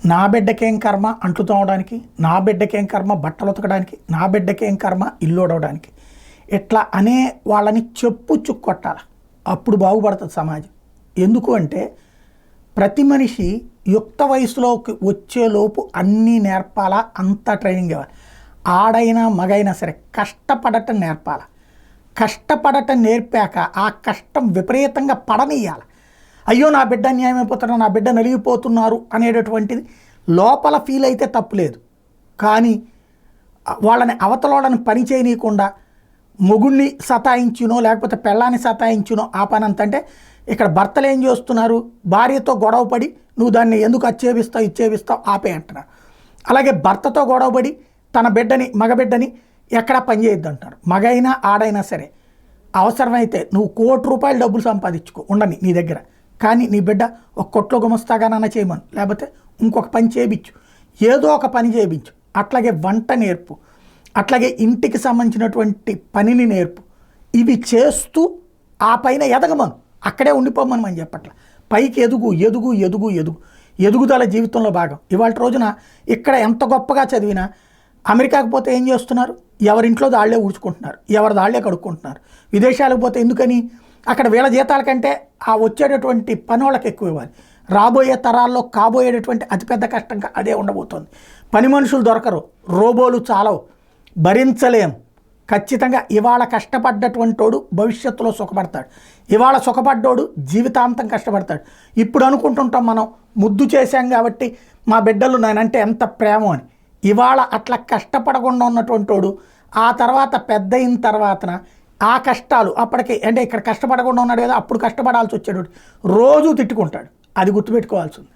నా బిడ్డకేం కర్మ అంట్లు తోమడానికి, నా బిడ్డకేం కర్మ బట్టలు ఉతకడానికి, నా బిడ్డకేం కర్మ ఇల్లు ఉడవడానికి, ఇట్లా అనే వాళ్ళని చెప్పు చుక్కొట్టాలి. అప్పుడు బాగుపడుతుంది సమాజం. ఎందుకు అంటే ప్రతి మనిషి యుక్త వయసులోకి వచ్చేలోపు అన్నీ నేర్పాలా, అంతా ట్రైనింగ్ ఇవ్వాలి. ఆడైనా మగైనా సరే కష్టపడటం నేర్పాలి. కష్టపడటం నేర్పాక ఆ కష్టం విపరీతంగా పడనీయాలి. అయ్యో నా బిడ్డ అన్యాయం అయిపోతున్నారు, నా బిడ్డ నలిగిపోతున్నారు అనేటటువంటిది లోపల ఫీల్ అయితే తప్పులేదు. కానీ అవతలని పని చేయనీయకుండా మొగుడిని సతాయించునో లేకపోతే పెళ్ళాన్ని సతాయించునో ఆ పని అంతంటే ఇక్కడ భర్తలు ఏం చేస్తున్నారు, భార్యతో గొడవపడి నువ్వు దాన్ని ఎందుకు ఇచ్చేపిస్తావు ఆపే అంటున్నారు. అలాగే భర్తతో గొడవపడి తన బిడ్డని మగబిడ్డని ఎక్కడా పని చేయొద్దు అంటారు. మగైనా ఆడైనా సరే అవసరమైతే నువ్వు ₹1,00,00,000 డబ్బులు సంపాదించుకో ఉండని నీ దగ్గర, కానీ నీ బిడ్డ ఒక కొట్లో గుమస్తాగానన్నా చేయమను, లేకపోతే ఇంకొక పని చేయించు, ఏదో ఒక పని చేయించు. అట్లాగే వంట నేర్పు, అట్లాగే ఇంటికి సంబంధించినటువంటి పనిని నేర్పు. ఇవి చేస్తూ ఆ పైన ఎదగమను, అక్కడే ఉండిపోమని మనం చెప్పట్ల. పైకి ఎదుగు ఎదుగు ఎదుగు ఎదుగు ఎదుగుదల జీవితంలో భాగం. ఇవాళ రోజున ఇక్కడ ఎంత గొప్పగా చదివినా అమెరికాకు పోతే ఏం చేస్తున్నారు, ఎవరింట్లో దాళ్లే ఊడ్చుకుంటున్నారు, ఎవరి దాళ్లే కడుక్కుంటున్నారు. విదేశాలకు పోతే ఎందుకని, అక్కడ వీళ్ళ జీతాల కంటే ఆ వచ్చేటటువంటి పని వాళ్ళకి ఎక్కువ ఇవ్వాలి. రాబోయే తరాల్లో కాబోయేటటువంటి అతిపెద్ద కష్టంగా అదే ఉండబోతోంది. పని మనుషులు దొరకరు, రోబోలు చాలవు, భరించలేం. ఖచ్చితంగా ఇవాళ కష్టపడ్డటువంటోడు భవిష్యత్తులో సుఖపడతాడు, ఇవాళ సుఖపడ్డోడు జీవితాంతం కష్టపడతాడు. ఇప్పుడు అనుకుంటుంటాం మనం ముద్దు చేశాం కాబట్టి మా బిడ్డలు నేనంటే ఎంత ప్రేమ అని. ఇవాళ అట్లా కష్టపడకుండా ఉన్నటువంటోడు ఆ తర్వాత పెద్ద అయిన తర్వాతన ఆ కష్టాలు అప్పటికి అంటే ఇక్కడ కష్టపడకుండా ఉన్నాడు కదా, అప్పుడు కష్టపడాల్సి వచ్చేటోడు రోజు తిట్టుకుంటాడు. అది గుర్తుపెట్టుకోవాల్సింది.